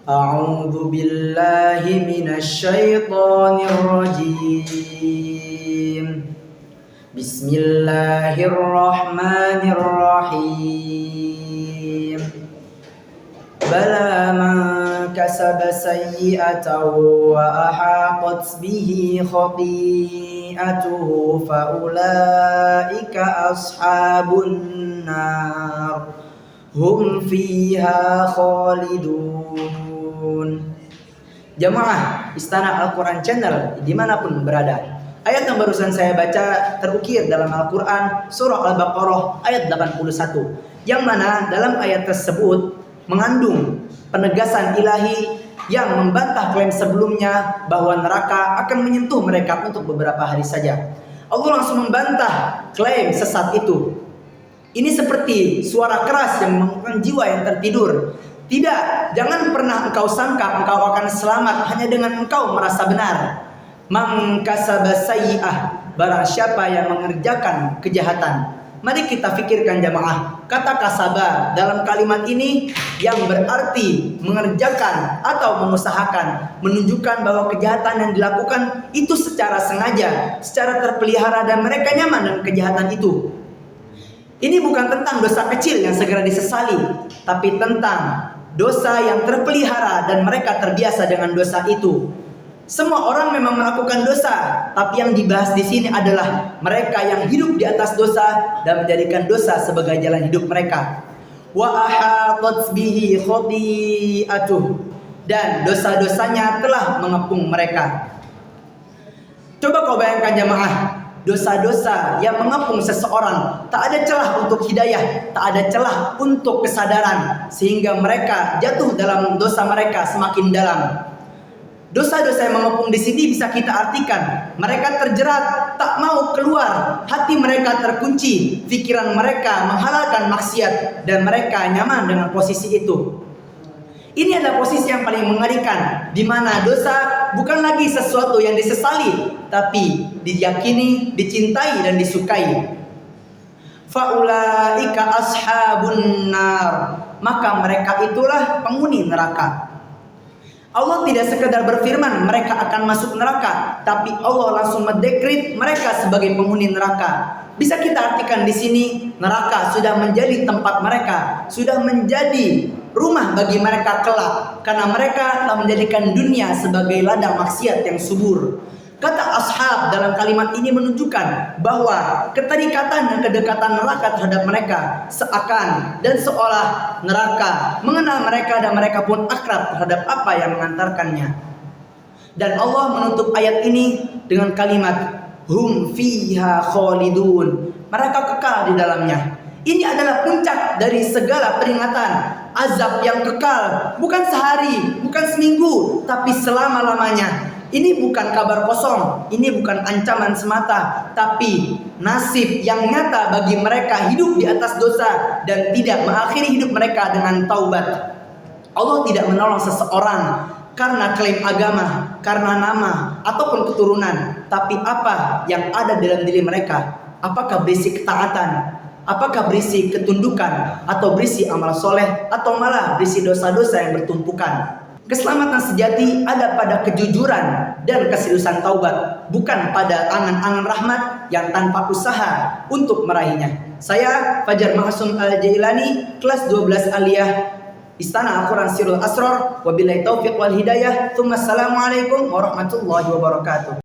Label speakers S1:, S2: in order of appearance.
S1: A'udzu billahi minasy syaithanir rajim. Bismillahirrahmanirrahim. Bala man kasaba sayyi'atan wa ahaqat bihi khati'atuhu fa ulaika ashabun nar hum fiha khalidun. Jamaah Istana Al-Quran Channel dimanapun berada, ayat yang barusan saya baca terukir dalam Al-Quran surah Al-Baqarah ayat 81, yang mana dalam ayat tersebut mengandung penegasan ilahi yang membantah klaim sebelumnya bahwa neraka akan menyentuh mereka untuk beberapa hari saja. Allah langsung membantah klaim sesat itu. Ini seperti suara keras yang mengganggu jiwa yang tertidur. Tidak, jangan pernah engkau sangka engkau akan selamat hanya dengan engkau merasa benar. Man kasaba sayyi'ah, barang siapa yang mengerjakan kejahatan. Mari kita fikirkan jamaah, kata kasaba dalam kalimat ini yang berarti mengerjakan atau mengusahakan, menunjukkan bahwa kejahatan yang dilakukan itu secara sengaja, secara terpelihara, dan mereka nyaman dengan kejahatan itu. Ini bukan tentang dosa kecil yang segera disesali, tapi tentang dosa yang terpelihara dan mereka terbiasa dengan dosa itu. Semua orang memang melakukan dosa, tapi yang dibahas di sini adalah mereka yang hidup di atas dosa dan menjadikan dosa sebagai jalan hidup mereka. Wa ahatat bihi khati'atuh, dan dosa-dosanya telah mengepung mereka. Coba kau bayangkan jamaah, dosa-dosa yang mengepung seseorang, tak ada celah untuk hidayah, tak ada celah untuk kesadaran, sehingga mereka jatuh dalam dosa mereka semakin dalam. Dosa-dosa yang mengepung di sini bisa kita artikan mereka terjerat, tak mau keluar, hati mereka terkunci, pikiran mereka menghalalkan maksiat, dan mereka nyaman dengan posisi itu. Ini adalah posisi yang paling mengerikan, di mana dosa bukan lagi sesuatu yang disesali, tapi diyakini, dicintai, dan disukai. Faulaika ashabun nar, maka mereka itulah penghuni neraka. Allah tidak sekedar berfirman mereka akan masuk neraka, tapi Allah langsung mendekrit mereka sebagai penghuni neraka. Bisa kita artikan di sini neraka sudah menjadi tempat mereka, sudah menjadi rumah bagi mereka kelak, karena mereka telah menjadikan dunia sebagai ladang maksiat yang subur. Kata ashab dalam kalimat ini menunjukkan bahwa keterikatan dan kedekatan neraka terhadap mereka seakan dan seolah neraka mengenal mereka dan mereka pun akrab terhadap apa yang mengantarkannya. Dan Allah menutup ayat ini dengan kalimat hum fiha khalidun, mereka kekal di dalamnya. Ini adalah puncak dari segala peringatan azab yang kekal, bukan sehari, bukan seminggu, tapi selama-lamanya. Ini bukan kabar kosong, ini bukan ancaman semata, tapi nasib yang nyata bagi mereka hidup di atas dosa dan tidak mengakhiri hidup mereka dengan taubat. Allah tidak menolong seseorang karena klaim agama, karena nama, ataupun keturunan, tapi apa yang ada dalam diri mereka. Apakah berisi ketaatan, apakah berisi ketundukan, atau berisi amal soleh, atau malah berisi dosa-dosa yang bertumpukan. Keselamatan sejati ada pada kejujuran dan keseriusan taubat, bukan pada angan-angan rahmat yang tanpa usaha untuk meraihnya. Saya Fajar Mahsum Al-Jailani, kelas 12 Aliyah Istana Al-Quran Sirul Asrar. Wabillahi taufiq wal hidayah. Assalamualaikum warahmatullahi wabarakatuh.